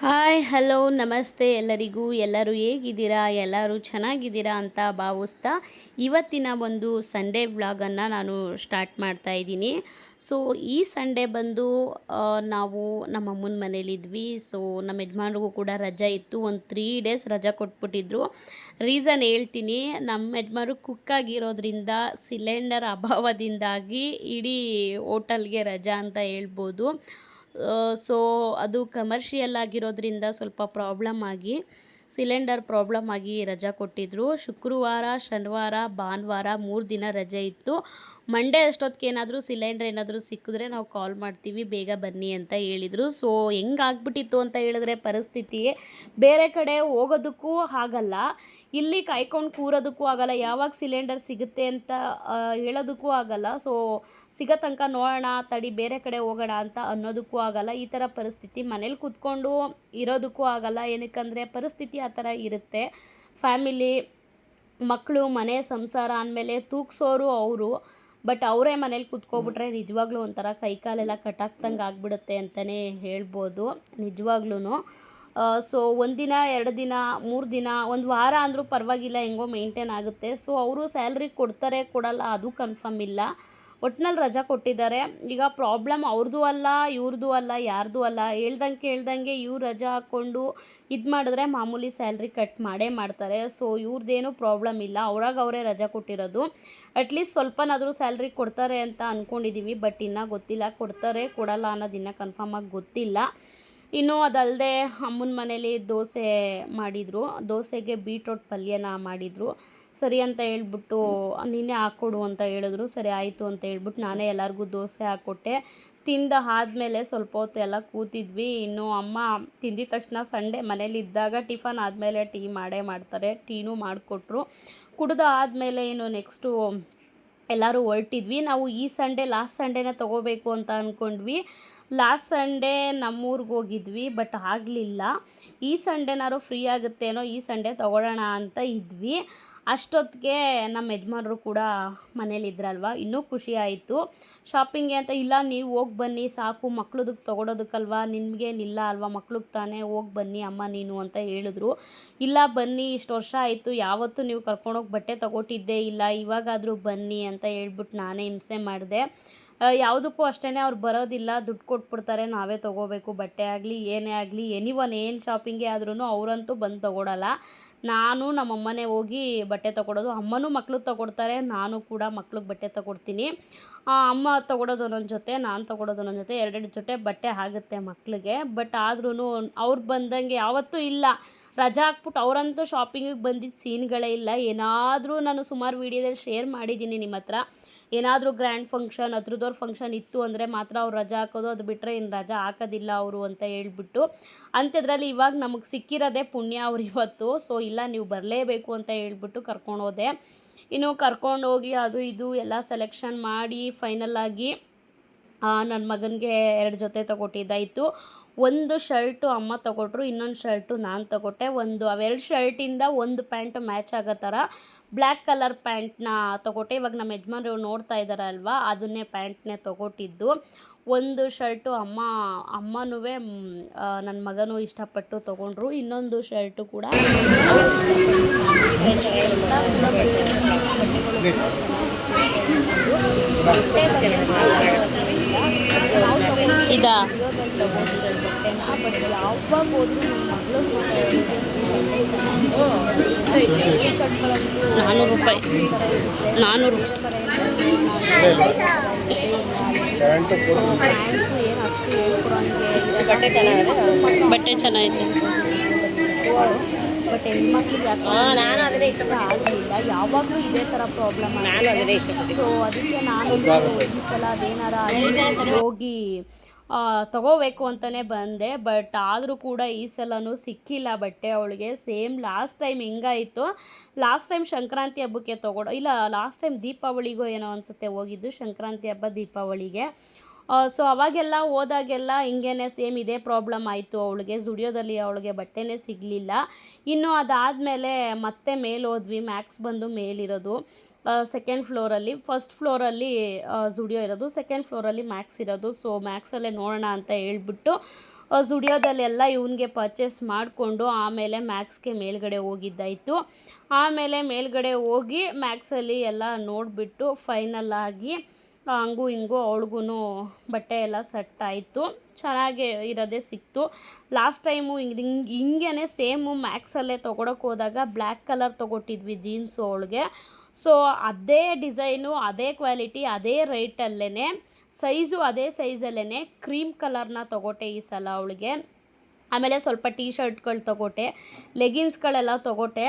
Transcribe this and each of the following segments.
Hi hello ನಮಸ್ತೆ ಎಲ್ಲರಿಗೂ. ಎಲ್ಲರೂ ಹೇಗಿದ್ದೀರಾ? ಎಲ್ಲರೂ ಚೆನ್ನಾಗಿದ್ದೀರಾ ಅಂತ ಭಾವಿಸ್ತಾ ಇವತ್ತಿನ ಒಂದು ಸಂಡೇ ವ್ಲಾಗನ್ನು ನಾನು ಸ್ಟಾರ್ಟ್ ಮಾಡ್ತಾ ಇದ್ದೀನಿ. ಸೊ ಈ ಸಂಡೇ ಬಂದು ನಾವು ನಮ್ಮ ಅಮ್ಮನ ಮನೇಲಿದ್ವಿ. ಸೊ ನಮ್ಮ ಯಜಮಾನ್ರಿಗೂ ಕೂಡ ರಜೆ ಇತ್ತು. ಒಂದು 3 ಡೇಸ್ ರಜೆ ಕೊಟ್ಬಿಟ್ಟಿದ್ರು. ರೀಸನ್ ಹೇಳ್ತೀನಿ. ನಮ್ಮ ಯಜಮಾನ್ರು ಕುಕ್ ಆಗಿರೋದ್ರಿಂದ ಸಿಲಿಂಡರ್ ಅಭಾವದಿಂದಾಗಿ ಇಡೀ ಹೋಟೆಲ್ಗೆ ರಜಾ ಅಂತ ಹೇಳ್ಬೋದು. ಸೊ ಅದು ಕಮರ್ಷಿಯಲ್ ಆಗಿರೋದ್ರಿಂದ ಸ್ವಲ್ಪ ಪ್ರಾಬ್ಲಮ್ ಆಗಿ ಸಿಲಿಂಡರ್ ಪ್ರಾಬ್ಲಮ್ ಆಗಿ ರಜಾ ಕೊಟ್ಟಿದ್ದರು. ಶುಕ್ರವಾರ, ಶನಿವಾರ, ಭಾನುವಾರ 3 ದಿನ ರಜೆ ಇತ್ತು. ಮಂಡೇ ಅಷ್ಟೊತ್ತಿಗೆ ಏನಾದರೂ ಸಿಲಿಂಡ್ರ್ ಏನಾದರೂ ಸಿಕ್ಕಿದ್ರೆ ನಾವು ಕಾಲ್ ಮಾಡ್ತೀವಿ, ಬೇಗ ಬನ್ನಿ ಅಂತ ಹೇಳಿದರು. ಸೊ ಹೆಂಗಾಗ್ಬಿಟ್ಟಿತ್ತು ಅಂತ ಹೇಳಿದ್ರೆ ಪರಿಸ್ಥಿತಿ, ಬೇರೆ ಕಡೆ ಹೋಗೋದಕ್ಕೂ ಆಗಲ್ಲ, ಇಲ್ಲಿ ಕಾಯ್ಕೊಂಡು ಕೂರೋದಕ್ಕೂ ಆಗಲ್ಲ, ಯಾವಾಗ ಸಿಲಿಂಡರ್ ಸಿಗುತ್ತೆ ಅಂತ ಹೇಳೋದಕ್ಕೂ ಆಗಲ್ಲ. ಸೊ ಸಿಗೋ ತನಕ ನೋಡೋಣ ತಡಿ ಬೇರೆ ಕಡೆ ಹೋಗೋಣ ಅಂತ ಅನ್ನೋದಕ್ಕೂ ಆಗಲ್ಲ. ಈ ಥರ ಪರಿಸ್ಥಿತಿ. ಮನೇಲಿ ಕೂತ್ಕೊಂಡು ಇರೋದಕ್ಕೂ ಆಗಲ್ಲ. ಏನಕ್ಕಂದರೆ ಪರಿಸ್ಥಿತಿ ಆ ಥರ ಇರುತ್ತೆ. ಫ್ಯಾಮಿಲಿ, ಮಕ್ಕಳು, ಮನೆ ಸಂಸಾರ ಅಂದಮೇಲೆ ತೂಗಿಸೋರು ಅವರು. ಬಟ್ ಅವರೇ ಮನೇಲಿ ಕೂತ್ಕೊಬಿಟ್ರೆ ನಿಜವಾಗ್ಲೂ ಒಂಥರ ಕೈಕಾಲೆಲ್ಲ ಕಟ್ಟಾಕ್ದಂಗೆ ಆಗಿಬಿಡುತ್ತೆ ಅಂತಲೇ ಹೇಳ್ಬೋದು ನಿಜವಾಗ್ಲೂ. ಸೊ 1 ದಿನ, 2 ದಿನ, 3 ದಿನ, 1 ವಾರ ಅಂದರೂ ಪರವಾಗಿಲ್ಲ, ಹೆಂಗೋ ಮೇಂಟೈನ್ ಆಗುತ್ತೆ. ಸೊ ಅವರು ಸ್ಯಾಲ್ರಿ ಕೊಡ್ತಾರೆ ಕೊಡಲ್ಲ ಅದು ಕನ್ಫರ್ಮ್ ಇಲ್ಲ. ಒಟ್ನಲ್ಲಿ ರಜಾ ಕೊಟ್ಟಿದ್ದಾರೆ. ಈಗ ಪ್ರಾಬ್ಲಮ್ ಅವ್ರದ್ದು ಅಲ್ಲ, ಇವ್ರದ್ದು ಅಲ್ಲ, ಯಾರ್ದು ಅಲ್ಲ. ಕೇಳ್ದಂಗೆ ಇವ್ರು ರಜಾ ಹಾಕ್ಕೊಂಡು ಇದು ಮಾಡಿದ್ರೆ ಮಾಮೂಲಿ ಸ್ಯಾಲ್ರಿ ಕಟ್ ಮಾಡೇ ಮಾಡ್ತಾರೆ. ಸೊ ಇವ್ರದ್ದೇನೂ ಪ್ರಾಬ್ಲಮ್ ಇಲ್ಲ, ಅವರೇ ರಜಾ ಕೊಟ್ಟಿರೋದು. ಅಟ್ಲೀಸ್ಟ್ ಸ್ವಲ್ಪನಾದರೂ ಸ್ಯಾಲ್ರಿ ಕೊಡ್ತಾರೆ ಅಂತ ಅಂದ್ಕೊಂಡಿದ್ದೀವಿ. ಬಟ್ ಇನ್ನೂ ಗೊತ್ತಿಲ್ಲ, ಕೊಡ್ತಾರೆ ಕೊಡಲ್ಲ ಅನ್ನೋದು ಇನ್ನೂ ಕನ್ಫರ್ಮಾಗಿ ಗೊತ್ತಿಲ್ಲ. ಇನ್ನು ಅದಲ್ಲದೆ ಅಮ್ಮನ ಮನೇಲಿ ದೋಸೆ ಮಾಡಿದರು. ದೋಸೆಗೆ ಬೀಟ್ರೋಟ್ ಪಲ್ಯನ ಮಾಡಿದರು. ಸರಿ ಅಂತ ಹೇಳ್ಬಿಟ್ಟು ನೀನೇ ಹಾಕ್ಕೊಡು ಅಂತ ಹೇಳಿದ್ರು. ಸರಿ ಆಯಿತು ಅಂತ ಹೇಳ್ಬಿಟ್ಟು ನಾನೇ ಎಲ್ಲರಿಗೂ ದೋಸೆ ಹಾಕ್ಕೊಟ್ಟೆ. ತಿಂದ ಆದಮೇಲೆ ಸ್ವಲ್ಪ ಹೊತ್ತು ಎಲ್ಲ ಕೂತಿದ್ವಿ. ಇನ್ನು ಅಮ್ಮ ತಿಂದಿದ ತಕ್ಷಣ ಸಂಡೇ ಮನೇಲಿದ್ದಾಗ ಟಿಫನ್ ಆದಮೇಲೆ ಟೀ ಮಾಡೇ ಮಾಡ್ತಾರೆ. ಟೀನೂ ಮಾಡಿಕೊಟ್ರು. ಕುಡ್ದು ಆದಮೇಲೆ ಇನ್ನು ನೆಕ್ಸ್ಟು ಎಲ್ಲರೂ ಹೊರಟಿದ್ವಿ. ನಾವು ಈ ಸಂಡೇ ಲಾಸ್ಟ್ ಸಂಡೇನೇ ತೊಗೋಬೇಕು ಅಂತ ಅಂದ್ಕೊಂಡ್ವಿ. ಲಾಸ್ಟ್ ಸಂಡೇ ನಮ್ಮೂರಿಗೆ ಹೋಗಿದ್ವಿ, ಬಟ್ ಆಗಲಿಲ್ಲ. ಈ ಸಂಡೇನಾದ್ರು ಫ್ರೀ ಆಗುತ್ತೇನೋ, ಈ ಸಂಡೇ ತೊಗೊಳ್ಳೋಣ ಅಂತ ಇದ್ವಿ. ಅಷ್ಟೊತ್ತಿಗೆ ನಮ್ಮ ಯಜಮಾನ್ರು ಕೂಡ ಮನೇಲಿದ್ರಲ್ವ, ಇನ್ನೂ ಖುಷಿ ಆಯಿತು. ಶಾಪಿಂಗ್ಗೆ ಅಂತ ಇಲ್ಲ, ನೀವು ಹೋಗಿ ಬನ್ನಿ ಸಾಕು, ಮಕ್ಳದಕ್ಕೆ ತೊಗೊಳೋದಕ್ಕಲ್ವ, ನಿಮಗೇನಿಲ್ಲ ಅಲ್ವ, ಮಕ್ಳಿಗೆ ತಾನೇ, ಹೋಗಿ ಬನ್ನಿ ಅಮ್ಮ ನೀನು ಅಂತ ಹೇಳಿದ್ರು. ಇಲ್ಲ ಬನ್ನಿ, ಇಷ್ಟು ವರ್ಷ ಆಯಿತು, ಯಾವತ್ತೂ ನೀವು ಕರ್ಕೊಂಡೋಗಿ ಬಟ್ಟೆ ತೊಗೊಟ್ಟಿದ್ದೇ ಇಲ್ಲ, ಇವಾಗಾದರೂ ಬನ್ನಿ ಅಂತ ಹೇಳ್ಬಿಟ್ಟು ನಾನೇ ಹಿಂಸೆ ಮಾಡಿದೆ. ಯಾವುದಕ್ಕೂ ಅಷ್ಟೇ, ಅವ್ರು ಬರೋದಿಲ್ಲ, ದುಡ್ಡು ಕೊಟ್ಬಿಡ್ತಾರೆ, ನಾವೇ ತೊಗೋಬೇಕು. ಬಟ್ಟೆ ಆಗಲಿ ಏನೇ ಆಗಲಿ, ಏನು ಶಾಪಿಂಗೇ ಆದ್ರೂ ಅವರಂತೂ ಬಂದು ತೊಗೊಳಲ್ಲ. ನಾನು ನಮ್ಮಮ್ಮನೇ ಹೋಗಿ ಬಟ್ಟೆ ತೊಗೊಳೋದು. ಅಮ್ಮನೂ ಮಕ್ಳಿಗೆ ತೊಗೊಡ್ತಾರೆ, ನಾನು ಕೂಡ ಮಕ್ಳಿಗೆ ಬಟ್ಟೆ ತೊಗೊಡ್ತೀನಿ. ಅಮ್ಮ ತೊಗೊಳೋದು ಒಂದೊಂದು ಜೊತೆ, ನಾನು ತೊಗೊಳೋದು ಒಂದೊಂದು ಜೊತೆ, 2 ಜೊತೆ ಬಟ್ಟೆ ಆಗುತ್ತೆ ಮಕ್ಕಳಿಗೆ. ಬಟ್ ಆದ್ರೂ ಅವ್ರು ಬಂದಂಗೆ ಯಾವತ್ತೂ ಇಲ್ಲ. ರಜಾ ಹಾಕ್ಬಿಟ್ಟು ಅವರಂತೂ ಶಾಪಿಂಗಿಗೆ ಬಂದಿದ್ದ ಸೀನ್ಗಳೇ ಇಲ್ಲ. ಏನಾದರೂ ನಾನು ಸುಮಾರು ವೀಡಿಯೋದಲ್ಲಿ ಶೇರ್ ಮಾಡಿದ್ದೀನಿ ನಿಮ್ಮ ಹತ್ರ. ಏನಾದರೂ ಗ್ರ್ಯಾಂಡ್ ಫಂಕ್ಷನ್, ಹತ್ರದವ್ರ ಫಂಕ್ಷನ್ ಇತ್ತು ಅಂದರೆ ಮಾತ್ರ ಅವ್ರು ರಜಾ ಹಾಕೋದು. ಅದು ಬಿಟ್ಟರೆ ಇನ್ನು ರಜಾ ಹಾಕೋದಿಲ್ಲ ಅವರು ಅಂತ ಹೇಳ್ಬಿಟ್ಟು. ಅಂಥದ್ರಲ್ಲಿ ಇವಾಗ ನಮಗೆ ಸಿಕ್ಕಿರೋದೇ ಪುಣ್ಯ ಅವ್ರು ಇವತ್ತು. ಸೊ ಇಲ್ಲ, ನೀವು ಬರಲೇಬೇಕು ಅಂತ ಹೇಳ್ಬಿಟ್ಟು ಕರ್ಕೊಂಡೋದೆ. ಇನ್ನು ಕರ್ಕೊಂಡೋಗಿ ಅದು ಇದು ಎಲ್ಲ ಸೆಲೆಕ್ಷನ್ ಮಾಡಿ ಫೈನಲ್ಲಾಗಿ ನನ್ನ ಮಗನಿಗೆ 2 ಜೊತೆ ತೊಗೊಟ್ಟಿದ್ದಾಯಿತು. ಒಂದು ಶರ್ಟು ಅಮ್ಮ ತೊಗೊಟ್ರು, ಇನ್ನೊಂದು ಶರ್ಟು ನಾನು ತೊಗೊಟ್ಟೆ. ಅವೆರಡು ಶರ್ಟಿಂದ ಒಂದು ಪ್ಯಾಂಟ್ ಮ್ಯಾಚ್ ಆಗೋ ಥರ ಬ್ಲ್ಯಾಕ್ ಕಲರ್ ಪ್ಯಾಂಟ್ನ ತೊಗೊಟ್ಟೆ. ಇವಾಗ ನಮ್ಮ ಯಜಮಾನ್ರು ನೋಡ್ತಾ ಇದ್ದಾರಲ್ವ, ಅದನ್ನೇ ಪ್ಯಾಂಟ್ನೇ ತೊಗೊಟ್ಟಿದ್ದು. ಒಂದು ಶರ್ಟು ಅಮ್ಮನೂ ನನ್ನ ಮಗನೂ ಇಷ್ಟಪಟ್ಟು ತೊಗೊಂಡ್ರು. ಇನ್ನೊಂದು ಶರ್ಟು ಕೂಡ ಇದಾ ಯಾವಾಗ ಹೋದ್ರು ನನ್ನ ಮಗಳು 400 ರೂಪಾಯಿ 400 ಬಟ್ಟೆ ಚೆನ್ನಾಗಿದೆ. ಬಟ್ ಹೆಣ್ಮಕ್ಳಿಗೆ ನಾನು ಅದನ್ನೇ ಇಷ್ಟಪಡಲಿಲ್ಲ. ಯಾವಾಗಲೂ ಇದೇ ಥರ ಪ್ರಾಬ್ಲಮ್, ನಾನು ಅದನ್ನೇ ಇಷ್ಟಪಡ್ತೀನಿ. ಸೊ ಅದಕ್ಕೆ ನಾನು ಈ ಸಲ ಅದೇನಾರ ಹೋಗಿ ತೊಗೋಬೇಕು ಅಂತಲೇ ಬಂದೆ. ಬಟ್ ಆದರೂ ಕೂಡ ಈ ಸಲನೂ ಸಿಕ್ಕಿಲ್ಲ ಬಟ್ಟೆ ಅವಳಿಗೆ. ಸೇಮ್ ಲಾಸ್ಟ್ ಟೈಮ್ ಹೆಂಗಾಯಿತು, ಲಾಸ್ಟ್ ಟೈಮ್ ಸಂಕ್ರಾಂತಿ ಹಬ್ಬಕ್ಕೆ ಇಲ್ಲ ಲಾಸ್ಟ್ ಟೈಮ್ ದೀಪಾವಳಿಗೋ ಏನೋ ಅನಿಸುತ್ತೆ ಹೋಗಿದ್ದು, ಸಂಕ್ರಾಂತಿ ಹಬ್ಬ ದೀಪಾವಳಿಗೆ. ಸೊ ಅವಾಗೆಲ್ಲ ಹೋದಾಗೆಲ್ಲ ಹಿಂಗೇ ಸೇಮ್ ಇದೇ ಪ್ರಾಬ್ಲಮ್ ಆಯಿತು ಅವಳಿಗೆ. ಝುಡಿಯೋದಲ್ಲಿ ಅವಳಿಗೆ ಬಟ್ಟೆನೇ ಸಿಗಲಿಲ್ಲ. ಇನ್ನು ಅದಾದಮೇಲೆ ಮತ್ತೆ ಮೇಲೆ ಹೋದ್ವಿ. ಮ್ಯಾಕ್ಸ್ ಬಂದು ಮೇಲಿರೋದು ಸೆಕೆಂಡ್ ಫ್ಲೋರಲ್ಲಿ. ಫಸ್ಟ್ ಫ್ಲೋರಲ್ಲಿ ಝುಡಿಯೋ ಇರೋದು, ಸೆಕೆಂಡ್ ಫ್ಲೋರಲ್ಲಿ ಮ್ಯಾಕ್ಸ್ ಇರೋದು. ಸೊ ಮ್ಯಾಕ್ಸಲ್ಲೇ ನೋಡೋಣ ಅಂತ ಹೇಳ್ಬಿಟ್ಟು ಝುಡಿಯೋದಲ್ಲೆಲ್ಲ ಇವನಿಗೆ ಪರ್ಚೇಸ್ ಮಾಡಿಕೊಂಡು ಆಮೇಲೆ ಮ್ಯಾಕ್ಸ್ಗೆ ಮೇಲ್ಗಡೆ ಹೋಗಿದ್ದಾಯಿತು. ಆಮೇಲೆ ಮೇಲ್ಗಡೆ ಹೋಗಿ ಮ್ಯಾಕ್ಸಲ್ಲಿ ಎಲ್ಲ ನೋಡಿಬಿಟ್ಟು ಫೈನಲ್ ಆಗಿ ಹಂಗೂ ಹಿಂಗೂ ಅವಳಿಗೂ ಬಟ್ಟೆ ಎಲ್ಲ ಸೆಟ್ ಆಯಿತು. ಚೆನ್ನಾಗೇ ಇರೋದೇ ಸಿಕ್ತು. ಲಾಸ್ಟ್ ಟೈಮು ಹಿಂಗೇ ಸೇಮು ಮ್ಯಾಕ್ಸಲ್ಲೇ ತೊಗೊಳಕ್ಕೆ ಹೋದಾಗ ಬ್ಲ್ಯಾಕ್ ಕಲರ್ ತೊಗೊಟ್ಟಿದ್ವಿ ಜೀನ್ಸು ಅವಳಿಗೆ. ಸೊ ಅದೇ ಡಿಸೈನು, ಅದೇ ಕ್ವಾಲಿಟಿ, ಅದೇ ರೇಟಲ್ಲೇ, ಸೈಜು ಅದೇ ಸೈಜಲ್ಲೇ ಕ್ರೀಮ್ ಕಲರ್ನ ತೊಗೊಟ್ಟೆ ಈ ಸಲ ಅವಳಿಗೆ. ಆಮೇಲೆ ಸ್ವಲ್ಪ ಟೀ ಶರ್ಟ್ಗಳು ತೊಗೊಟ್ಟೆ, ಲೆಗಿನ್ಸ್ಗಳೆಲ್ಲ ತೊಗೊಟ್ಟೆ.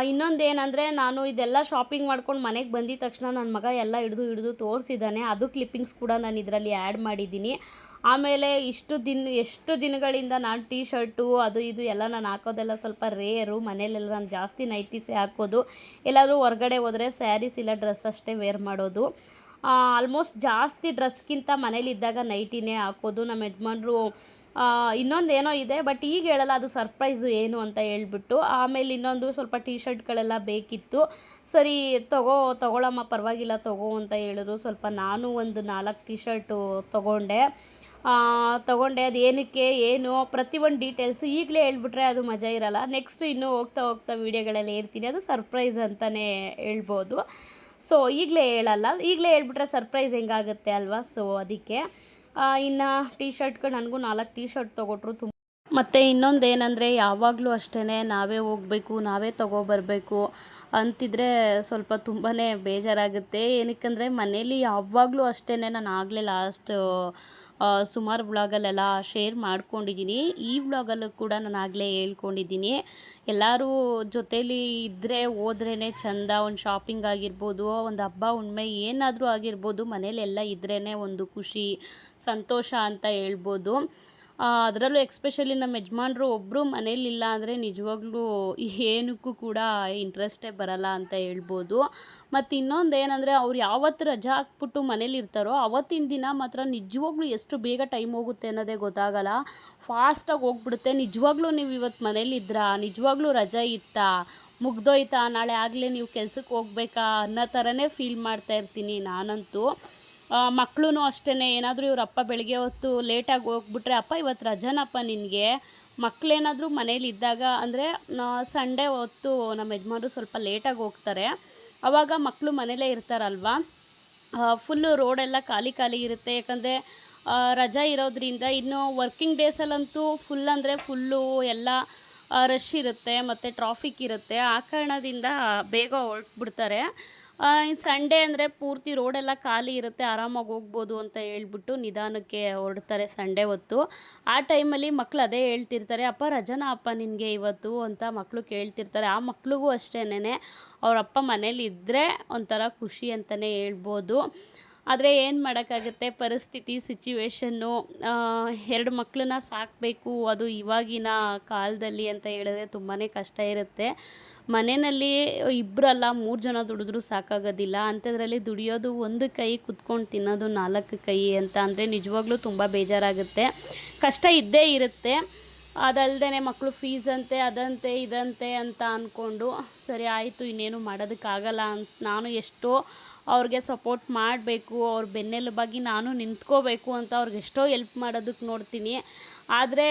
ಇನ್ನೊಂದೇನೆಂದರೆ, ನಾನು ಇದೆಲ್ಲ ಶಾಪಿಂಗ್ ಮಾಡ್ಕೊಂಡು ಮನೆಗೆ ಬಂದಿದ್ದ ತಕ್ಷಣ ನನ್ನ ಮಗ ಎಲ್ಲ ಹಿಡಿದು ತೋರಿಸಿದ್ದಾನೆ. ಅದು ಕ್ಲಿಪ್ಪಿಂಗ್ಸ್ ಕೂಡ ನಾನು ಇದರಲ್ಲಿ ಆ್ಯಡ್ ಮಾಡಿದ್ದೀನಿ. ಆಮೇಲೆ ಎಷ್ಟು ದಿನಗಳಿಂದ ನಾನು ಟೀ ಶರ್ಟು ಅದು ಇದು ಎಲ್ಲ ನಾನು ಹಾಕೋದೆಲ್ಲ ಸ್ವಲ್ಪ ರೇರು. ಮನೇಲೆಲ್ಲ ನಾನು ಜಾಸ್ತಿ ನೈಟೀಸೇ ಹಾಕೋದು. ಎಲ್ಲಾದರೂ ಹೊರಗಡೆ ಹೋದರೆ ಸ್ಯಾರೀಸ್ ಇಲ್ಲ ಡ್ರೆಸ್ ಅಷ್ಟೇ ವೇರ್ ಮಾಡೋದು. ಆಲ್ಮೋಸ್ಟ್ ಜಾಸ್ತಿ ಡ್ರೆಸ್ಗಿಂತ ಮನೇಲಿದ್ದಾಗ ನೈಟಿನೇ ಹಾಕೋದು. ನಮ್ಮ ಯಜಮಾನ್ರು ಇನ್ನೊಂದೇನೋ ಇದೆ, ಬಟ್ ಈಗ ಹೇಳಲ್ಲ, ಅದು ಸರ್ಪ್ರೈಸು ಏನು ಅಂತ ಹೇಳ್ಬಿಟ್ಟು. ಆಮೇಲೆ ಇನ್ನೊಂದು ಸ್ವಲ್ಪ ಟೀ ಶರ್ಟ್ಗಳೆಲ್ಲ ಬೇಕಿತ್ತು. ಸರಿ ತೊಗೊಳಮ್ಮ, ಪರವಾಗಿಲ್ಲ ತೊಗೋ ಅಂತ ಹೇಳಿದ್ರು. ಸ್ವಲ್ಪ ನಾನು ಒಂದು 4 ಟೀ ಶರ್ಟು ತೊಗೊಂಡೆ. ಅದು ಏನಕ್ಕೆ ಏನು ಪ್ರತಿಯೊಂದು ಡೀಟೇಲ್ಸು ಈಗಲೇ ಹೇಳ್ಬಿಟ್ರೆ ಅದು ಮಜಾ ಇರಲ್ಲ. ನೆಕ್ಸ್ಟು ಇನ್ನೂ ಹೋಗ್ತಾ ವೀಡಿಯೋಗಳಲ್ಲಿ ಹೇಳ್ತೀನಿ, ಅದು ಸರ್ಪ್ರೈಸ್ ಅಂತಲೇ ಹೇಳ್ಬೋದು. ಸೊ ಈಗಲೇ ಹೇಳಲ್ಲ, ಈಗಲೇ ಹೇಳ್ಬಿಟ್ರೆ ಸರ್ಪ್ರೈಸ್ ಹೆಂಗಾಗುತ್ತೆ ಅಲ್ವಾ. ಸೊ ಅದಕ್ಕೆ ಇನ್ನು ಟೀ ಶರ್ಟ್ಗಳು ನನಗೂ 4 ಟೀ ಶರ್ಟ್ ತೊಗೊಟ್ರು. ಮತ್ತು ಇನ್ನೊಂದೇನೆಂದರೆ, ಯಾವಾಗಲೂ ಅಷ್ಟೇ ನಾವೇ ಹೋಗಬೇಕು, ನಾವೇ ತೊಗೊಬರ್ಬೇಕು ಅಂತಿದ್ರೆ ಸ್ವಲ್ಪ ತುಂಬಾ ಬೇಜಾರಾಗುತ್ತೆ. ಏನಕ್ಕಂದರೆ ಮನೇಲಿ ಯಾವಾಗಲೂ ಅಷ್ಟೇ, ನಾನು ಆಗಲೇ ಸುಮಾರು ವ್ಲಾಗಲ್ಲೆಲ್ಲ ಶೇರ್ ಮಾಡ್ಕೊಂಡಿದ್ದೀನಿ. ಈ ವ್ಲಾಗಲ್ಲೂ ಕೂಡ ನಾನು ಆಗಲೇ ಹೇಳ್ಕೊಂಡಿದ್ದೀನಿ, ಎಲ್ಲರೂ ಜೊತೇಲಿ ಇದ್ದರೆ ಹೋದ್ರೇ ಚೆಂದ. ಒಂದು ಶಾಪಿಂಗ್ ಆಗಿರ್ಬೋದು, ಒಂದು ಹಬ್ಬ ಹುಣ್ಣಿಮೆ ಏನಾದರೂ ಆಗಿರ್ಬೋದು, ಮನೇಲೆಲ್ಲ ಇದ್ರೇ ಒಂದು ಖುಷಿ ಸಂತೋಷ ಅಂತ ಹೇಳ್ಬೋದು. ಅದರಲ್ಲೂ ಎಕ್ಸ್ಪೆಷಲಿ ನಮ್ಮ ಯಜಮಾನ್ರು ಒಬ್ಬರು ಮನೇಲಿಲ್ಲ ಅಂದರೆ ನಿಜವಾಗ್ಲೂ ಏನಕ್ಕೂ ಕೂಡ ಇಂಟ್ರೆಸ್ಟೇ ಬರಲ್ಲ ಅಂತ ಹೇಳ್ಬೋದು. ಮತ್ತು ಇನ್ನೊಂದು ಏನಂದರೆ, ಅವ್ರು ಯಾವತ್ತು ರಜಾ ಹಾಕ್ಬಿಟ್ಟು ಮನೇಲಿರ್ತಾರೋ ಅವತ್ತಿನ ದಿನ ಮಾತ್ರ ನಿಜವಾಗ್ಲೂ ಎಷ್ಟು ಬೇಗ ಟೈಮ್ ಹೋಗುತ್ತೆ ಅನ್ನೋದೇ ಗೊತ್ತಾಗಲ್ಲ. ಫಾಸ್ಟಾಗಿ ಹೋಗ್ಬಿಡುತ್ತೆ. ನಿಜವಾಗ್ಲೂ ನೀವು ಇವತ್ತು ಮನೇಲಿದ್ರಾ, ನಿಜವಾಗ್ಲೂ ರಜಾ ಇತ್ತಾ, ಮುಗ್ದೋಯ್ತಾ, ನಾಳೆ ಆಗಲೇ ನೀವು ಕೆಲ್ಸಕ್ಕೆ ಹೋಗ್ಬೇಕಾ ಅನ್ನೋ ಥರನೇ ಫೀಲ್ ಮಾಡ್ತಾಯಿರ್ತೀನಿ ನಾನಂತೂ. ಮಕ್ಕಳು ಅಷ್ಟೇ, ಏನಾದರೂ ಇವ್ರ ಅಪ್ಪ ಬೆಳಗ್ಗೆ ಹೊತ್ತು ಲೇಟಾಗಿ ಹೋಗ್ಬಿಟ್ರೆ, ಅಪ್ಪ ಇವತ್ತು ರಜಾನಪ್ಪ ನಿನಗೆ, ಮಕ್ಕಳೇನಾದರೂ ಮನೇಲಿದ್ದಾಗ ಅಂದರೆ ಸಂಡೇ ಹೊತ್ತು ನಮ್ಮ ಯಜಮಾನರು ಸ್ವಲ್ಪ ಲೇಟಾಗಿ ಹೋಗ್ತಾರೆ. ಆವಾಗ ಮಕ್ಕಳು ಮನೇಲೇ ಇರ್ತಾರಲ್ವ, ಫುಲ್ಲು ರೋಡೆಲ್ಲ ಖಾಲಿ ಇರುತ್ತೆ. ಯಾಕಂದರೆ ರಜಾ ಇರೋದ್ರಿಂದ. ಇನ್ನು ವರ್ಕಿಂಗ್ ಡೇಸಲ್ಲಂತೂ ಫುಲ್ ಅಂದರೆ ಫುಲ್ಲು ಎಲ್ಲ ರಶ್ ಇರುತ್ತೆ ಮತ್ತು ಟ್ರಾಫಿಕ್ ಇರುತ್ತೆ. ಆ ಕಾರಣದಿಂದ ಬೇಗ ಹೊರಟ್ಬಿಡ್ತಾರೆ. ಇನ್ನು ಸಂಡೇ ಅಂದರೆ ಪೂರ್ತಿ ರೋಡೆಲ್ಲ ಖಾಲಿ ಇರುತ್ತೆ, ಆರಾಮಾಗಿ ಹೋಗ್ಬೋದು ಅಂತ ಹೇಳ್ಬಿಟ್ಟು ನಿಧಾನಕ್ಕೆ ಹೊರಡ್ತಾರೆ ಸಂಡೇ ಹೊತ್ತು. ಆ ಟೈಮಲ್ಲಿ ಮಕ್ಕಳು ಅದೇ ಹೇಳ್ತಿರ್ತಾರೆ, ಅಪ್ಪ ರಜನಾ ಅಪ್ಪ ನಿನಗೆ ಇವತ್ತು ಅಂತ ಮಕ್ಕಳು ಕೇಳ್ತಿರ್ತಾರೆ. ಆ ಮಕ್ಳಿಗೂ ಅಷ್ಟೇನೆ ಅವರಪ್ಪ ಮನೇಲಿದ್ದರೆ ಒಂಥರ ಖುಷಿ ಅಂತಲೇ ಹೇಳ್ಬೋದು. ಆದರೆ ಏನು ಮಾಡೋಕ್ಕಾಗುತ್ತೆ, ಪರಿಸ್ಥಿತಿ ಸಿಚುವೇಶನ್ನು. 2 ಮಕ್ಕಳನ್ನ ಸಾಕಬೇಕು, ಅದು ಇವಾಗಿನ ಕಾಲದಲ್ಲಿ ಅಂತ ಹೇಳಿದ್ರೆ ತುಂಬಾ ಕಷ್ಟ ಇರುತ್ತೆ. ಮನೆಯಲ್ಲಿ 2 ಅಲ್ಲ 3 ಜನ ದುಡಿದ್ರೂ ಸಾಕಾಗೋದಿಲ್ಲ. ಅಂಥದ್ರಲ್ಲಿ ದುಡಿಯೋದು 1 ಕೈ, ಕುತ್ಕೊಂಡು ತಿನ್ನೋದು 4 ಕೈ ಅಂತ ಅಂದರೆ ನಿಜವಾಗ್ಲೂ ತುಂಬ ಬೇಜಾರಾಗುತ್ತೆ. ಕಷ್ಟ ಇದ್ದೇ ಇರುತ್ತೆ. ಅದಲ್ಲದೆ ಮಕ್ಕಳು ಫೀಸ್ ಅಂತೆ, ಅದಂತೆ ಇದಂತೆ ಅಂತ ಅಂದ್ಕೊಂಡು ಸರಿ ಆಯಿತು ಇನ್ನೇನು ಮಾಡೋದಕ್ಕಾಗಲ್ಲ ಅಂತ ನಾನು ಎಷ್ಟೋ ಅವ್ರಿಗೆ ಸಪೋರ್ಟ್ ಮಾಡಬೇಕು, ಅವ್ರ ಬೆನ್ನೆಲುಬಾಗಿ ನಾನು ನಿಂತ್ಕೋಬೇಕು ಅಂತ ಅವ್ರಿಗೆ ಎಷ್ಟೋ ಹೆಲ್ಪ್ ಮಾಡೋದಕ್ಕೆ ನೋಡ್ತೀನಿ. ಆದರೆ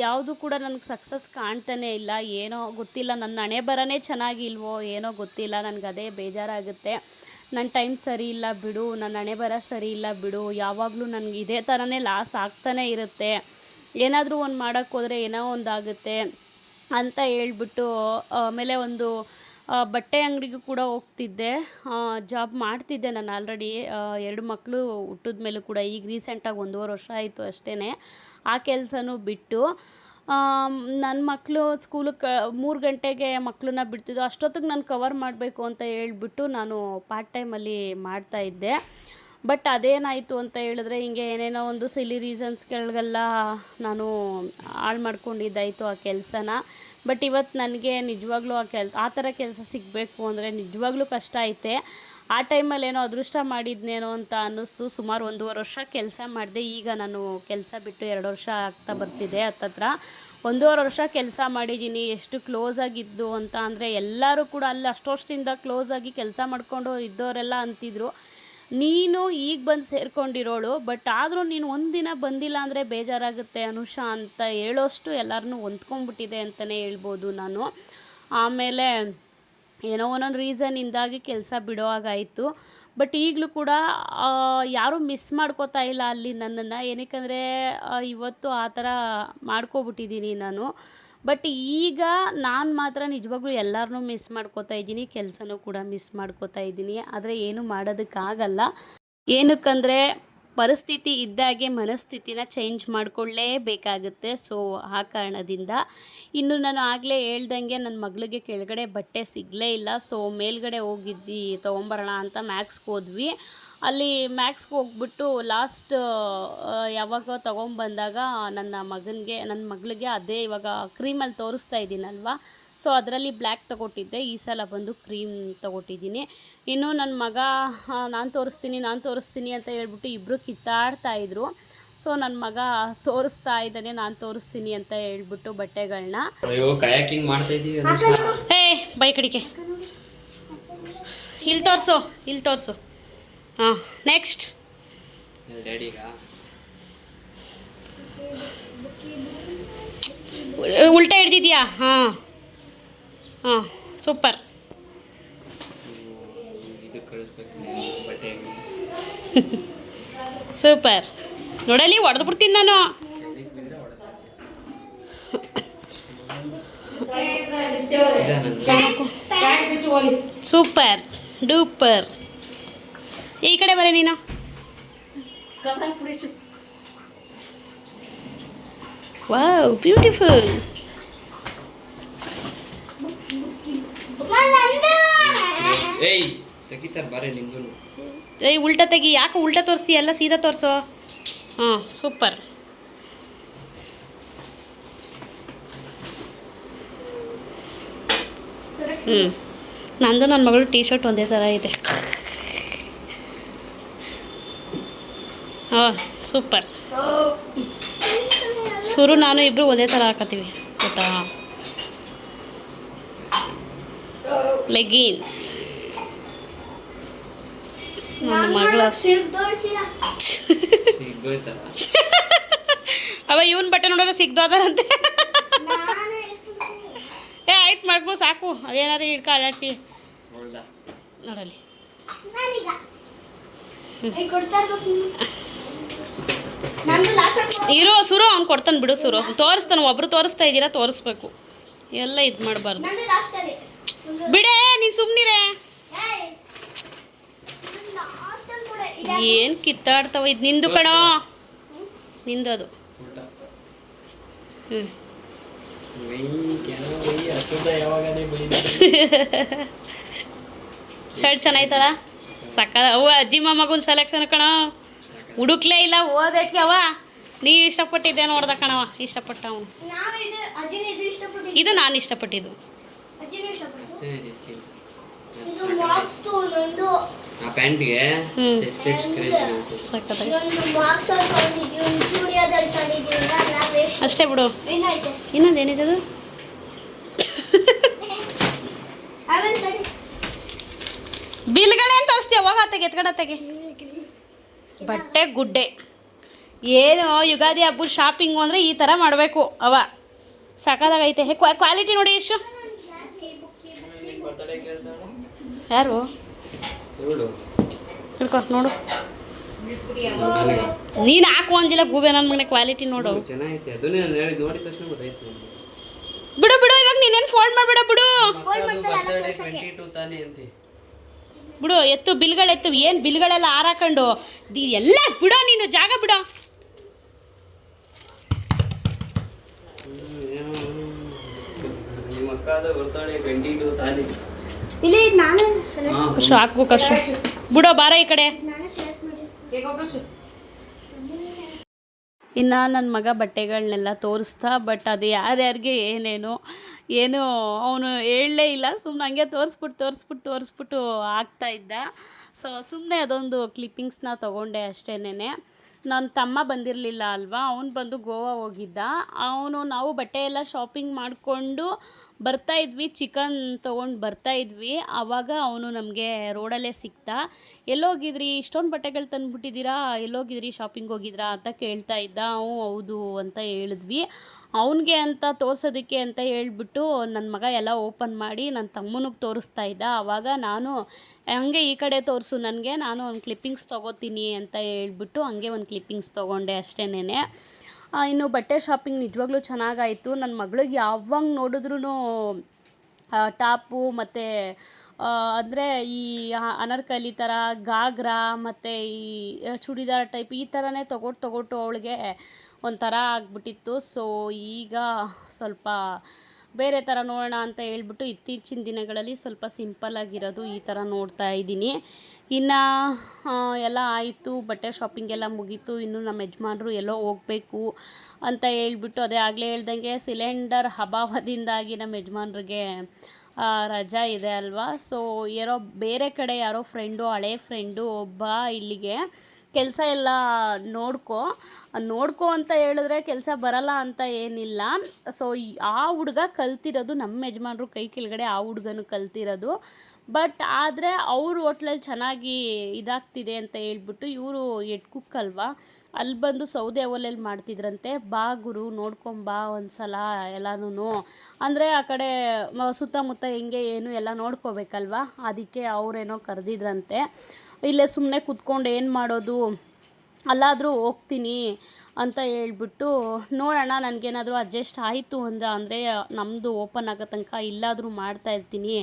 ಯಾವುದು ಕೂಡ ನನಗೆ ಸಕ್ಸಸ್ ಕಾಣ್ತಾನೇ ಇಲ್ಲ. ಏನೋ ಗೊತ್ತಿಲ್ಲ, ನನ್ನ ಹಣೆ ಬರನೇ ಚೆನ್ನಾಗಿಲ್ವೋ ಏನೋ ಗೊತ್ತಿಲ್ಲ, ನನಗೆ ಅದೇ ಬೇಜಾರಾಗುತ್ತೆ. ನನ್ನ ಟೈಮ್ ಸರಿ ಇಲ್ಲ ಬಿಡು, ನನ್ನ ಹಣೆ ಬರ ಸರಿ ಇಲ್ಲ ಬಿಡು, ಯಾವಾಗಲೂ ನನಗೆ ಇದೇ ಥರನೇ ಲಾಸ್ ಆಗ್ತಾನೇ ಇರುತ್ತೆ, ಏನಾದರೂ ಒಂದು ಮಾಡೋಕ್ಕೋದ್ರೆ ಏನೋ ಒಂದಾಗುತ್ತೆ ಅಂತ ಹೇಳ್ಬಿಟ್ಟು ಆಮೇಲೆ ಒಂದು ಬಟ್ಟೆ ಅಂಗಡಿಗೂ ಕೂಡ ಹೋಗ್ತಿದ್ದೆ. ಜಾಬ್ ಮಾಡ್ತಿದ್ದೆ ನಾನು ಆಲ್ರೆಡಿ. 2 ಮಕ್ಕಳು ಹುಟ್ಟಿದ ಮೇಲೂ ಕೂಡ ಈಗ ರೀಸೆಂಟಾಗಿ 1.5 ವರ್ಷ ಆಯಿತು ಅಷ್ಟೇ ಆ ಕೆಲಸನೂ ಬಿಟ್ಟು. ನನ್ನ ಮಕ್ಕಳು ಸ್ಕೂಲಿಗೆ 3 ಗಂಟೆಗೆ ಮಕ್ಕಳನ್ನ ಬಿಡ್ತಿದ್ದು, ಅಷ್ಟೊತ್ತಿಗೆ ನಾನು ಕವರ್ ಮಾಡಬೇಕು ಅಂತ ಹೇಳ್ಬಿಟ್ಟು ನಾನು ಪಾರ್ಟ್ ಟೈಮಲ್ಲಿ ಮಾಡ್ತಾಯಿದ್ದೆ. ಬಟ್ ಅದೇನಾಯಿತು ಅಂತ ಹೇಳಿದ್ರೆ, ಹಿಂಗೆ ಏನೇನೋ ಒಂದು ಸಿಲಿ ರೀಸನ್ಸ್ಗಳಿಗೆಲ್ಲ ನಾನು ಹಾಳು ಮಾಡ್ಕೊಂಡಿದ್ದಾಯಿತು ಆ ಕೆಲಸನ. ಬಟ್ ಇವತ್ತು ನನಗೆ ನಿಜವಾಗ್ಲೂ ಆ ಥರ ಕೆಲಸ ಸಿಗಬೇಕು ಅಂದರೆ ನಿಜವಾಗ್ಲೂ ಕಷ್ಟ ಐತೆ. ಆ ಟೈಮಲ್ಲಿ ಏನೋ ಅದೃಷ್ಟ ಮಾಡಿದ್ನೇನೋ ಅಂತ ಅನ್ನಿಸ್ತು. ಸುಮಾರು 1.5 ವರ್ಷ ಕೆಲಸ ಮಾಡಿದೆ. ಈಗ ನಾನು ಕೆಲಸ ಬಿಟ್ಟು 2 ವರ್ಷ ಆಗ್ತಾ ಬರ್ತಿದೆ. ಹತ್ತತ್ರ 1.5 ವರ್ಷ ಕೆಲಸ ಮಾಡಿದ್ದೀನಿ. ಎಷ್ಟು ಕ್ಲೋಸಾಗಿದ್ದು ಅಂತ ಅಂದರೆ ಎಲ್ಲರೂ ಕೂಡ ಅಲ್ಲಿ ಅಷ್ಟು ವರ್ಷದಿಂದ ಕ್ಲೋಸಾಗಿ ಕೆಲಸ ಮಾಡಿಕೊಂಡು ಇದ್ದವರೆಲ್ಲ ಅಂತಿದ್ರು, ನೀನು ಈಗ ಬಂದು ಸೇರ್ಕೊಂಡಿರೋಳು, ಬಟ್ ಆದರೂ ನೀನು ಒಂದಿನ ಬಂದಿಲ್ಲ ಅಂದರೆ ಬೇಜಾರಾಗುತ್ತೆ ಅನುಷಾ ಅಂತ ಹೇಳೋಷ್ಟು ಎಲ್ಲರನ್ನೂ ಹೊಂದ್ಕೊಂಡ್ಬಿಟ್ಟಿದೆ ಅಂತಲೇ ಹೇಳ್ಬೋದು ನಾನು. ಆಮೇಲೆ ಏನೋ ಒಂದೊಂದು ರೀಸನ್ನಿಂದಾಗಿ ಕೆಲಸ ಬಿಡೋ ಹಾಗಾಯಿತು. ಬಟ್ ಈಗಲೂ ಕೂಡ ಯಾರೂ ಮಿಸ್ ಮಾಡ್ಕೋತಾ ಇಲ್ಲ ಅಲ್ಲಿ ನನ್ನನ್ನು. ಏನಕ್ಕೆಂದರೆ ಇವತ್ತು ಆ ಥರ ಮಾಡ್ಕೊಬಿಟ್ಟಿದ್ದೀನಿ ನಾನು. ಬಟ್ ಈಗ ನಾನು ಮಾತ್ರ ನಿಜವಾಗ್ಲೂ ಎಲ್ಲರನ್ನೂ ಮಿಸ್ ಮಾಡ್ಕೋತಾ ಇದ್ದೀನಿ, ಕೆಲಸನೂ ಕೂಡ ಮಿಸ್ ಮಾಡ್ಕೋತಾ ಇದ್ದೀನಿ. ಆದರೆ ಏನೂ ಮಾಡೋದಕ್ಕಾಗಲ್ಲ. ಏನಕ್ಕಂದರೆ ಪರಿಸ್ಥಿತಿ ಇದ್ದಾಗೆ ಮನಸ್ಥಿತಿನ ಚೇಂಜ್ ಮಾಡಿಕೊಳ್ಳೇಬೇಕಾಗುತ್ತೆ. ಸೊ ಆ ಕಾರಣದಿಂದ ಇನ್ನು ನಾನು ಆಗಲೇ ಹೇಳ್ದಂಗೆ ನನ್ನ ಮಗಳಿಗೆ ಕೆಳಗಡೆ ಬಟ್ಟೆ ಸಿಗಲೇ ಇಲ್ಲ. ಸೊ ಮೇಲ್ಗಡೆ ಹೋಗಿದ್ವಿ ತೊಗೊಂಬರೋಣ ಅಂತ ಮ್ಯಾಕ್ಸ್ಗೆ ಹೋದ್ವಿ. ಅಲ್ಲಿ ಮ್ಯಾಕ್ಸ್ಗೆ ಹೋಗ್ಬಿಟ್ಟು ಲಾಸ್ಟ್ ಯಾವಾಗ ತೊಗೊಂಬಂದಾಗ ನನ್ನ ಮಗಳಿಗೆ ಅದೇ ಇವಾಗ ಕ್ರೀಮಲ್ಲಿ ತೋರಿಸ್ತಾ ಇದ್ದೀನಲ್ವ, ಸೊ ಅದರಲ್ಲಿ ಬ್ಲ್ಯಾಕ್ ತೊಗೊಟ್ಟಿದ್ದೆ. ಈ ಸಲ ಬಂದು ಕ್ರೀಮ್ ತೊಗೊಟ್ಟಿದ್ದೀನಿ. ಇನ್ನು ನನ್ನ ಮಗ ನಾನು ತೋರಿಸ್ತೀನಿ ಅಂತ ಹೇಳ್ಬಿಟ್ಟು ಇಬ್ಬರು ಕಿತ್ತಾಡ್ತಾಯಿದ್ರು. ಸೊ ನನ್ನ ಮಗ ತೋರಿಸ್ತಾ ಇದ್ದಾನೆ, ನಾನು ತೋರಿಸ್ತೀನಿ ಅಂತ ಹೇಳ್ಬಿಟ್ಟು ಬಟ್ಟೆಗಳನ್ನ. ಏ ಬೈ ಕಡಿಕೆ ಇಲ್ಲಿ ತೋರಿಸು. ಹಾಂ ನೆಕ್ಸ್ಟ್ ಉಲ್ಟಾ ಹಿಡ್ದಿದ್ಯಾ? ಹಾಂ ಸೂಪರ್. ಸೂಪರ್ ನೋಡಲಿ, ಹೊಡೆದು ಬಿಡ್ತೀನಿ ನಾನು. Super duper. ಈ ಕಡೆ ಬರೀ ನೀನು. Wow beautiful. ಏಯ್ ಉಲ್ಟಾ ತೆಗಿ. ಯಾಕೆ ಉಲ್ಟಾ ತೋರಿಸ್ತೀಯ? ಎಲ್ಲ ಸೀದಾ ತೋರಿಸೋ. ಹಾಂ ಸೂಪರ್. ನಂದು ನನ್ನ ಮಗಳು ಟೀ ಶರ್ಟ್ ಒಂದೇ ಥರ ಇದೆ. ಹಾಂ ಸೂಪರ್. ಸುರು ನಾನು ಇಬ್ಬರು ಒಂದೇ ಥರ ಹಾಕತ್ತೀವಿ ಗೊತ್ತಾ. ಲೆಗಿನ್ಸ್ ನನ್ನ ಮಗಳ ಅವ ಇವನ್ ಬಟ್ಟೆ ನೋಡೋರು ಸಿಗ್ದೋದಾರಂತೆ. ಆಯ್ತು ಮಾಡ್ಕೊ ಸಾಕು, ಅದೇನಾದ್ರು ಹಿಡ್ಕ ಅಲ್ಲಾಡ್ಸಿ ನೋಡಲಿ. ಇರೋ ಸುರು ಅವ್ನು ಕೊಡ್ತಾನೆ ಬಿಡು. ಸುರು ತೋರಿಸ್ತಾನೆ, ಒಬ್ರು ತೋರಿಸ್ತಾ ಇದ್ದೀರಾ, ತೋರಿಸ್ಬೇಕು, ಎಲ್ಲ ಇದು ಮಾಡಬಾರ್ದು. ಬಿಡೇ ನೀನು ಸುಮ್ಮನಿರೇ. ಏನು ಕಿತ್ತಾಡ್ತಾವ? ಇದು ನಿಂದು ಕಣೋ, ನಿಂದದು. ಶರ್ಟ್ ಚೆನ್ನಾಯ್ತಲ್ಲ, ಸಕ್ಕ. ಅವ ಅಜ್ಜಿ ಮೊಮ್ಮಗನ ಸೆಲೆಕ್ಷನ್ ಕಣ, ಹುಡುಕ್ಲೇ ಇಲ್ಲ ಓದಕ್ಕೆ. ಅವ ನೀ ಇಷ್ಟಪಟ್ಟಿದ್ದೆ ನೋಡ್ದ ಕಣವ, ಇಷ್ಟಪಟ್ಟ ಅವನು. ಇದು ನಾನು ಇಷ್ಟಪಟ್ಟಿದ್ದು. ಅಷ್ಟೇ ಬಿಡು. ಇನ್ನೊಂದೇನಿದೆ ಬಿಲ್ಗಳೇ ಅಂತ ತೋರಿಸ್ತೀಯ? ಹೋಗತ್ತೆಗೆ ಎತ್ಕಡತ್ತೆಗೆ ಬಟ್ಟೆ ಗುಡ್ಡೆ. ಏನು ಯುಗಾದಿ ಹಬ್ಬದ ಶಾಪಿಂಗು ಅಂದರೆ ಈ ಥರ ಮಾಡಬೇಕು. ಅವ ಸಕ್ಕದಾಗೈತೆ. ಕ್ವಾಲಿಟಿ ನೋಡಿ ಎಷ್ಟು. ಯಾರು ತಿಳ್ಕೊ ನೋಡು. ನೀನು ಹಾಕು ಅಂದಿಲ್ಲ ಗೂಬೆ ನನ್ನ ಮನೆ. ಕ್ವಾಲಿಟಿ ನೋಡು. ಬಿಡು ಬಿಡು, ಇವಾಗ ನೀನೇನು ಫೋಲ್ಡ್ ಮಾಡಿಬಿಡ. ಬಿಡು ಬಿಡು, ಎತ್ತು ಬಿಲ್ಗಳೆತ್ತು. ಏನು ಬಿಲ್ಗಳೆಲ್ಲ ಹಾರಾಕೊಂಡು ಎಲ್ಲ ಬಿಡೋ ನೀನು, ಜಾಗ ಬಿಡೋ. ಕಶು ಹಾಕ್ಬು, ಕಶು ಬಿಡೋ, ಬಾರ ಈ ಕಡೆ. ಇನ್ನು ನನ್ನ ಮಗ ಬಟ್ಟೆಗಳನ್ನೆಲ್ಲ ತೋರಿಸ್ತಾ, ಬಟ್ ಅದು ಯಾರ್ಯಾರಿಗೆ ಏನೋ ಅವನು ಹೇಳಲೇ ಇಲ್ಲ. ಸುಮ್ಮನೆ ಹಂಗೆ ತೋರಿಸ್ಬಿಟ್ಟು ಆಗ್ತಾಯಿದ್ದ. ಸೊ ಸುಮ್ಮನೆ ಅದೊಂದು ಕ್ಲಿಪ್ಪಿಂಗ್ಸ್ನ ತೊಗೊಂಡೆ ಅಷ್ಟೇನೆ. ನನ್ನ ತಮ್ಮ ಬಂದಿರಲಿಲ್ಲ ಅಲ್ವಾ, ಅವನು ಬಂದು ಗೋವಾ ಹೋಗಿದ್ದ. ನಾವು ಬಟ್ಟೆ ಎಲ್ಲ ಶಾಪಿಂಗ್ ಮಾಡಿಕೊಂಡು ಬರ್ತಾಯಿದ್ವಿ, ಚಿಕನ್ ತೊಗೊಂಡು ಬರ್ತಾಯಿದ್ವಿ. ಆವಾಗ ಅವನು ನಮಗೆ ರೋಡಲ್ಲೇ ಸಿಕ್ತ. ಎಲ್ಲೋಗಿದ್ರಿ, ಇಷ್ಟೊಂದು ಬಟ್ಟೆಗಳು ತಂದುಬಿಟ್ಟಿದ್ದೀರಾ, ಎಲ್ಲೋಗಿದ್ರಿ, ಶಾಪಿಂಗ್ ಹೋಗಿದ್ರಾ ಅಂತ ಕೇಳ್ತಾ ಇದ್ದ. ಹೌದು ಅಂತ ಹೇಳಿದ್ವಿ. ಅವನಿಗೆ ಅಂತ ತೋರ್ಸೋದಕ್ಕೆ ಅಂತ ಹೇಳ್ಬಿಟ್ಟು ನನ್ನ ಮಗ ಎಲ್ಲ ಓಪನ್ ಮಾಡಿ ನನ್ನ ತಮ್ಮನಿಗೆ ತೋರಿಸ್ತಾ ಇದ್ದ. ಆವಾಗ ನಾನು ಹಂಗೆ ಈ ಕಡೆ ತೋರಿಸು ನನಗೆ, ನಾನು ಒಂದು ಕ್ಲಿಪ್ಪಿಂಗ್ಸ್ ತೊಗೋತೀನಿ ಅಂತ ಹೇಳ್ಬಿಟ್ಟು ಹಂಗೆ ಒಂದು ಕ್ಲಿಪ್ಪಿಂಗ್ಸ್ ತೊಗೊಂಡೆ ಅಷ್ಟೇನೆ. ಇನ್ನು ಬಟ್ಟೆ ಶಾಪಿಂಗ್ ನಿಜವಾಗ್ಲೂ ಚೆನ್ನಾಗಾಯಿತು. ನನ್ನ ಮಗಳಿಗೆ ಯಾವಾಗ ನೋಡಿದ್ರೂ ಟಾಪು ಮತ್ತು ಅಂದರೆ ಈ ಅನಾರ್ಕಲಿ ಥರ ಗಾಗ್ರಾ ಮತ್ತು ಈ ಚೂಡಿದಾರ್ ಟೈಪ್ ಈ ಥರನೇ ತೊಗೊಟ್ಟು ಅವಳಿಗೆ ಒಂಥರ ಆಗಿಬಿಟ್ಟಿತ್ತು. ಸೊ ಈಗ ಸ್ವಲ್ಪ ಬೇರೆ ಥರ ನೋಡೋಣ ಅಂತ ಹೇಳ್ಬಿಟ್ಟು ಇತ್ತೀಚಿನ ದಿನಗಳಲ್ಲಿ ಸ್ವಲ್ಪ ಸಿಂಪಲ್ಲಾಗಿರೋದು ಈ ಥರ ನೋಡ್ತಾ ಇದ್ದೀನಿ. ಇನ್ನು ಎಲ್ಲ ಆಯಿತು, ಬಟ್ಟೆ ಶಾಪಿಂಗ್ ಎಲ್ಲ ಮುಗೀತು. ಇನ್ನು ನಮ್ಮ ಯಜಮಾನ್ರು ಎಲ್ಲೋ ಹೋಗಬೇಕು ಅಂತ ಹೇಳ್ಬಿಟ್ಟು, ಅದೇ ಆಗಲೇ ಹೇಳ್ದಂಗೆ ಸಿಲಿಂಡರ್ ಅಭಾವದಿಂದಾಗಿ ನಮ್ಮ ಯಜಮಾನ್ರಿಗೆ ರಜಾ ಇದೆ ಅಲ್ವಾ. ಸೊ ಬೇರೆ ಕಡೆ ಯಾರೋ ಫ್ರೆಂಡು, ಹಳೆ ಫ್ರೆಂಡು ಬಾ ಇಲ್ಲಿಗೆ ಕೆಲಸ ಎಲ್ಲ ನೋಡ್ಕೊ ಅಂತ ಹೇಳಿದ್ರೆ ಕೆಲಸ ಬರಲ್ಲ ಅಂತ ಏನಿಲ್ಲ. ಸೊ ಆ ಹುಡುಗ ಕಲ್ತಿರೋದು ನಮ್ಮ ಯಜಮಾನ್ರು ಕೈ ಕೆಳಗಡೆ, ಆ ಹುಡುಗನು ಕಲ್ತಿರೋದು. ಬಟ್ ಆದರೆ ಅವ್ರ ಹೋಟ್ಲಲ್ಲಿ ಚೆನ್ನಾಗಿ ಇದಾಗ್ತಿದೆ ಅಂತ ಹೇಳ್ಬಿಟ್ಟು ಇವರು ಎಡ್ ಕುಕ್ ಅಲ್ವಾ, ಅಲ್ಲಿ ಬಂದು ಸೌದೆ ಒಲೆಯಲ್ಲಿ ಮಾಡ್ತಿದ್ರಂತೆ. ಬಾ ಗುರು ನೋಡ್ಕೊಂಬಾ ಒಂದು ಸಲ ಎಲ್ಲನೂ, ಅಂದರೆ ಆ ಕಡೆ ಸುತ್ತಮುತ್ತ ಹೆಂಗೆ ಏನು ಎಲ್ಲ ನೋಡ್ಕೋಬೇಕಲ್ವ, ಅದಕ್ಕೆ ಅವರೇನೋ ಕರೆದಿದ್ರಂತೆ. ಇಲ್ಲೇ ಸುಮ್ಮನೆ ಕೂತ್ಕೊಂಡು ಏನು ಮಾಡೋದು, ಅಲ್ಲಾದರೂ ಹೋಗ್ತೀನಿ ಅಂತ ಹೇಳ್ಬಿಟ್ಟು ನೋಡೋಣ, ನನಗೇನಾದರೂ ಅಡ್ಜಸ್ಟ್ ಆಯಿತು ಅಂದರೆ ನಮ್ಮದು ಓಪನ್ ಆಗೋ ತನಕ ಇಲ್ಲಾದರೂ ಮಾಡ್ತಾಯಿರ್ತೀನಿ.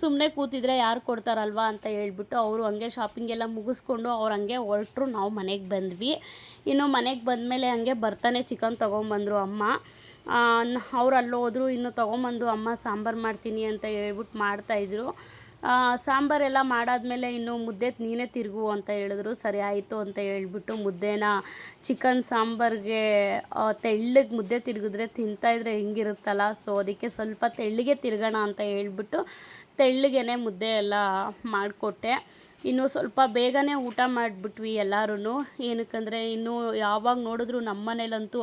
ಸುಮ್ಮನೆ ಕೂತಿದ್ರೆ ಯಾರು ಕೊಡ್ತಾರಲ್ವ ಅಂತ ಹೇಳ್ಬಿಟ್ಟು ಅವರು ಹಂಗೆ ಶಾಪಿಂಗ್ ಎಲ್ಲ ಮುಗಿಸ್ಕೊಂಡು ಅವ್ರು ಹಂಗೆ ಹೊರಟ್ರು. ನಾವು ಮನೆಗೆ ಬಂದ್ವಿ. ಇನ್ನು ಮನೆಗೆ ಬಂದಮೇಲೆ ಹಂಗೆ ಬರ್ತಾನೆ ಚಿಕನ್ ತೊಗೊಂಬಂದರು ಅಮ್ಮ. ಅವ್ರು ಅಲ್ಲಿ ಹೋದ್ರು. ಇನ್ನು ತೊಗೊಂಬಂದು ಅಮ್ಮ ಸಾಂಬಾರು ಮಾಡ್ತೀನಿ ಅಂತ ಹೇಳ್ಬಿಟ್ಟು ಮಾಡ್ತಾಯಿದ್ರು. ಸಾಂಬಾರೆಲ್ಲ ಮಾಡಾದಮೇಲೆ ಇನ್ನು ಮುದ್ದೆ ನೀನೇ ತಿರುಗು ಅಂತ ಹೇಳಿದ್ರು. ಸರಿ ಆಯಿತು ಅಂತ ಹೇಳ್ಬಿಟ್ಟು ಮುದ್ದೆನ ಚಿಕನ್ ಸಾಂಬಾರಿಗೆ ತೆಳ್ಳಗೆ ಮುದ್ದೆ ತಿರುಗಿದ್ರೆ ತಿಂತಾಯಿದ್ರೆ ಹೆಂಗಿರುತ್ತಲ್ಲ, ಸೊ ಅದಕ್ಕೆ ಸ್ವಲ್ಪ ತೆಳ್ಳಗೆ ತಿರುಗೋಣ ಅಂತ ಹೇಳ್ಬಿಟ್ಟು ತೆಳ್ಳಗೆ ಮುದ್ದೆ ಎಲ್ಲ ಮಾಡಿಕೊಟ್ಟೆ. ಇನ್ನು ಸ್ವಲ್ಪ ಬೇಗನೆ ಊಟ ಮಾಡಿಬಿಟ್ವಿ ಎಲ್ಲರೂ. ಏನಕ್ಕಂದರೆ ಇನ್ನು ಯಾವಾಗ ನೋಡಿದ್ರು ನಮ್ಮ ಮನೇಲಂತೂ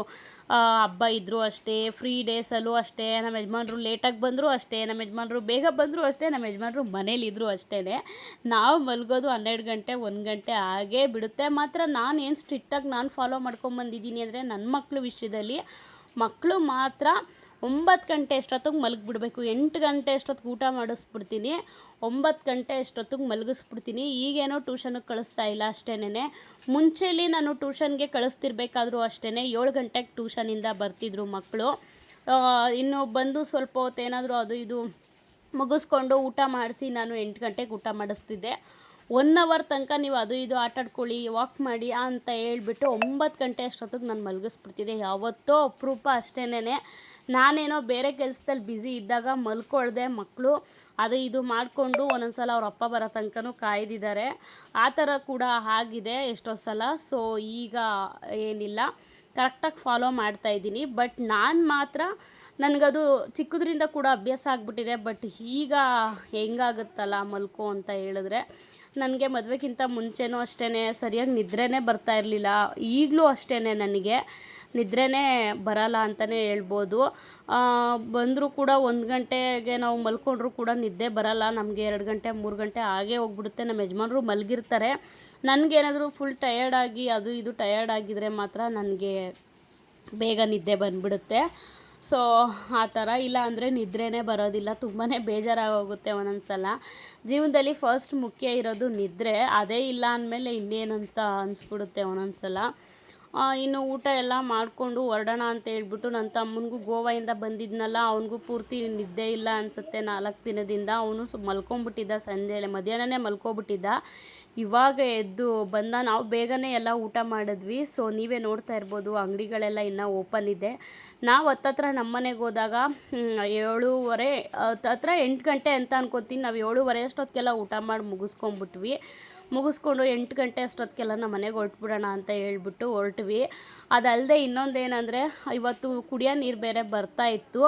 ಹಬ್ಬ ಇದ್ದರೂ ಅಷ್ಟೇ, ಫ್ರೀ ಡೇಸಲ್ಲೂ ಅಷ್ಟೇ, ನಮ್ಮ ಯಜಮಾನ್ರು ಲೇಟಾಗಿ ಬಂದರೂ ಅಷ್ಟೇ, ನಮ್ಮ ಯಜಮಾನ್ರು ಬೇಗ ಬಂದರೂ ಅಷ್ಟೇ, ನಮ್ಮ ಯಜಮಾನ್ರು ಮನೇಲಿದ್ದರೂ ಅಷ್ಟೇ. ನಾವು ಮಲಗೋದು 12 ಗಂಟೆ 1 ಗಂಟೆ ಆಗೇ ಬಿಡುತ್ತೆ. ಮಾತ್ರ ನಾನೇನು ಸ್ಟ್ರಿಕ್ಟಾಗಿ ನಾನು ಫಾಲೋ ಮಾಡ್ಕೊಂಬಂದಿದ್ದೀನಿ ಅಂದರೆ ನನ್ನ ಮಕ್ಕಳು ವಿಷಯದಲ್ಲಿ, ಮಕ್ಕಳು ಮಾತ್ರ 9 ಗಂಟೆ ಅಷ್ಟೊತ್ತಿಗೆ ಮಲಗಿಬಿಡ್ಬೇಕು. 8 ಗಂಟೆ ಅಷ್ಟೊತ್ತಿಗೆ ಊಟ ಮಾಡಿಸ್ಬಿಡ್ತೀನಿ, 9 ಗಂಟೆ ಅಷ್ಟೊತ್ತಿಗೆ ಮಲಗಿಸ್ಬಿಡ್ತೀನಿ. ಈಗೇನೋ ಟ್ಯೂಷನ್ಗೆ ಕಳಿಸ್ತಾ ಇಲ್ಲ ಅಷ್ಟೇನೆ. ಮುಂಚೆಲಿ ನಾನು ಟ್ಯೂಷನ್ಗೆ ಕಳಿಸ್ತಿರ್ಬೇಕಾದ್ರೂ ಅಷ್ಟೇ 7 ಗಂಟೆಗೆ ಟ್ಯೂಷನಿಂದ ಬರ್ತಿದ್ರು ಮಕ್ಕಳು. ಇನ್ನು ಬಂದು ಸ್ವಲ್ಪ ಹೊತ್ತು ಏನಾದರೂ ಅದು ಇದು ಮುಗಿಸ್ಕೊಂಡು ಊಟ ಮಾಡಿಸಿ ನಾನು 8 ಗಂಟೆಗೆ ಊಟ ಮಾಡಿಸ್ತಿದ್ದೆ. 1 ಅವರ್ ತನಕ ನೀವು ಅದು ಇದು ಆಟಾಡ್ಕೊಳ್ಳಿ, ವಾಕ್ ಮಾಡಿ ಅಂತ ಹೇಳ್ಬಿಟ್ಟು 9 ಗಂಟೆ ಅಷ್ಟೊತ್ತಿಗೆ ನಾನು ಮಲಗಿಸ್ಬಿಡ್ತಿದ್ದೆ. ಯಾವತ್ತೋ ಅಪರೂಪ ಅಷ್ಟೇನೆ. ನಾನೇನೋ ಬೇರೆ ಕೆಲಸದಲ್ಲಿ ಬ್ಯುಸಿ ಇದ್ದಾಗ ಮಲ್ಕೊಳ್ದೆ, ಮಕ್ಕಳು ಅದು ಇದು ಮಾಡಿಕೊಂಡು ಒಂದೊಂದು ಸಲ ಅವ್ರ ಅಪ್ಪ ಬರೋ ತನಕನೂ ಕಾಯ್ದಿದ್ದಾರೆ. ಆ ಥರ ಕೂಡ ಆಗಿದೆ ಎಷ್ಟೋ ಸಲ. ಸೊ ಈಗ ಏನಿಲ್ಲ, ಕರೆಕ್ಟಾಗಿ ಫಾಲೋ ಮಾಡ್ತಾಯಿದ್ದೀನಿ. ಬಟ್ ನಾನು ಮಾತ್ರ ನನಗದು ಚಿಕ್ಕದ್ರಿಂದ ಕೂಡ ಅಭ್ಯಾಸ ಆಗಿಬಿಟ್ಟಿದೆ. ಬಟ್ ಈಗ ಹೆಂಗಾಗುತ್ತಲ್ಲ ಮಲ್ಕೋ ಅಂತ ಹೇಳಿದ್ರೆ, ನನಗೆ ಮದುವೆಗಿಂತ ಮುಂಚೆನೂ ಅಷ್ಟೇ ಸರಿಯಾಗಿ ನಿದ್ರೆನೇ ಬರ್ತಾ ಇರಲಿಲ್ಲ. ಈಗಲೂ ಅಷ್ಟೇ ನನಗೆ ನಿದ್ರೆನೇ ಬರಲ್ಲ ಅಂತಲೇ ಹೇಳ್ಬೋದು. ಬಂದರೂ ಕೂಡ 1 ಗಂಟೆಗೆ ನಾವು ಮಲ್ಕೊಂಡ್ರೂ ಕೂಡ ನಿದ್ದೆ ಬರಲ್ಲ ನಮಗೆ. 2 ಗಂಟೆ 3 ಗಂಟೆ ಆಗೇ ಹೋಗ್ಬಿಡುತ್ತೆ. ನಮ್ಮ ಯಜಮಾನ್ರು ಮಲಗಿರ್ತಾರೆ. ನನಗೇನಾದರೂ ಫುಲ್ ಟಯರ್ಡಾಗಿ ಅದು ಇದು ಟಯರ್ಡ್ ಆಗಿದ್ರೆ ಮಾತ್ರ ನನಗೆ ಬೇಗ ನಿದ್ದೆ ಬಂದುಬಿಡುತ್ತೆ. ಸೊ ಆ ಥರ, ಇಲ್ಲ ಅಂದರೆ ನಿದ್ರೆನೇ ಬರೋದಿಲ್ಲ. ತುಂಬಾ ಬೇಜಾರಾಗೋಗುತ್ತೆ ಒಂದೊಂದು ಸಲ. ಜೀವನದಲ್ಲಿ ಫಸ್ಟ್ ಮುಖ್ಯ ಇರೋದು ನಿದ್ರೆ, ಅದೇ ಇಲ್ಲ ಅಂದಮೇಲೆ ಇನ್ನೇನಂತ ಅನಿಸ್ಬಿಡುತ್ತೆ ಒಂದೊಂದು ಸಲ. ಇನ್ನು ಊಟ ಎಲ್ಲ ಮಾಡಿಕೊಂಡು ಹೊರಡೋಣ ಅಂತ ಹೇಳ್ಬಿಟ್ಟು ನನ್ನ ತಮ್ಮನಿಗೂ ಗೋವಾದಿಂದ ಬಂದಿದ್ನಲ್ಲ, ಅವನಿಗೂ ಪೂರ್ತಿ ನಿದ್ದೆ ಇಲ್ಲ ಅನಿಸುತ್ತೆ 4 ದಿನದಿಂದ. ಅವನು ಮಲ್ಕೊಂಬಿಟ್ಟಿದ್ದ, ಮಧ್ಯಾಹ್ನನೇ ಮಲ್ಕೊಬಿಟ್ಟಿದ್ದ. ಇವಾಗ ಎದ್ದು ಬಂದ. ನಾವು ಬೇಗನೆ ಎಲ್ಲ ಊಟ ಮಾಡಿದ್ವಿ. ಸೊ ನೀವೇ ನೋಡ್ತಾ ಇರ್ಬೋದು, ಅಂಗಡಿಗಳೆಲ್ಲ ಇನ್ನೂ ಓಪನ್ ಇದೆ. ನಾವು ಹತ್ತತ್ರ ನಮ್ಮ ಮನೆಗೆ ಹೋದಾಗ 7:30 8 ಗಂಟೆ ಅಂತ ಅನ್ಕೋತೀನಿ. ನಾವು 7:30 ಅಷ್ಟೊತ್ತಿಗೆಲ್ಲ ಊಟ ಮಾಡಿ ಮುಗಿಸ್ಕೊಂಬಿಟ್ವಿ. ಮುಗಿಸ್ಕೊಂಡು 8 ಗಂಟೆ ಅಷ್ಟೊತ್ತಿಗೆಲ್ಲ ನಮ್ಮ ಮನೆಗೆ ಹೊರಟ್ಬಿಡೋಣ ಅಂತ ಹೇಳ್ಬಿಟ್ಟು ಹೊರಟ್ವಿ. ಅದಲ್ಲದೆ ಇನ್ನೊಂದೇನೆಂದರೆ ಇವತ್ತು ಕುಡಿಯೋ ನೀರು ಬೇರೆ ಬರ್ತಾ ಇತ್ತು.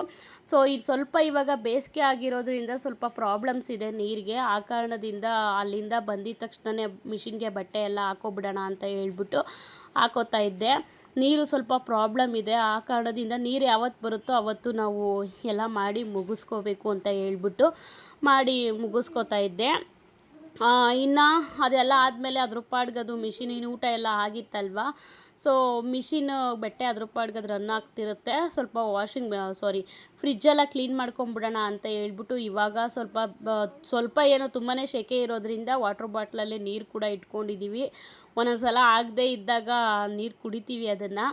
ಸೊ ಇದು ಸ್ವಲ್ಪ ಇವಾಗ ಬೇಸಿಗೆ ಆಗಿರೋದ್ರಿಂದ ಸ್ವಲ್ಪ ಪ್ರಾಬ್ಲಮ್ಸ್ ಇದೆ ನೀರಿಗೆ. ಆ ಕಾರಣದಿಂದ ಅಲ್ಲಿಂದ ಬಂದಿದ್ದ ತಕ್ಷಣವೇ ಮಿಷಿನ್ಗೆ ಬಟ್ಟೆ ಎಲ್ಲ ಹಾಕೋಬಿಡೋಣ ಅಂತ ಹೇಳ್ಬಿಟ್ಟು ಹಾಕೋತಾ ಇದ್ದೆ. ನೀರು ಸ್ವಲ್ಪ ಪ್ರಾಬ್ಲಮ್ ಇದೆ. ಆ ಕಾರಣದಿಂದ ನೀರು ಯಾವತ್ತು ಬರುತ್ತೋ ಅವತ್ತು ನಾವು ಎಲ್ಲ ಮಾಡಿ ಮುಗಿಸ್ಕೋಬೇಕು ಅಂತ ಹೇಳ್ಬಿಟ್ಟು ಮಾಡಿ ಮುಗಿಸ್ಕೋತಾ ಇದ್ದೆ. ಇನ್ನು ಅದೆಲ್ಲ ಆದಮೇಲೆ ಅದ್ರ ಪಾಡ್ಗೆ ಅದು ಮಿಷಿನಿನ ಊಟ ಎಲ್ಲ ಆಗಿತ್ತಲ್ವ. ಸೊ ಮಿಷಿನ್ ಬಟ್ಟೆ ಅದ್ರ ಪಾಡ್ಗೆ ಅದು ರನ್ ಆಗ್ತಿರುತ್ತೆ. ಸ್ವಲ್ಪ ಫ್ರಿಜ್ಜೆಲ್ಲ ಕ್ಲೀನ್ ಮಾಡ್ಕೊಂಬಿಡೋಣ ಅಂತ ಹೇಳ್ಬಿಟ್ಟು ಇವಾಗ ಸ್ವಲ್ಪ ಏನೋ ತುಂಬಾ ಸೆಕೆ ಇರೋದ್ರಿಂದ ವಾಟ್ರ್ ಬಾಟ್ಲಲ್ಲೇ ನೀರು ಕೂಡ ಇಟ್ಕೊಂಡಿದ್ದೀವಿ. ಒಂದೊಂದು ಸಲ ಆಗದೇ ಇದ್ದಾಗ ನೀರು ಕುಡಿತೀವಿ ಅದನ್ನು.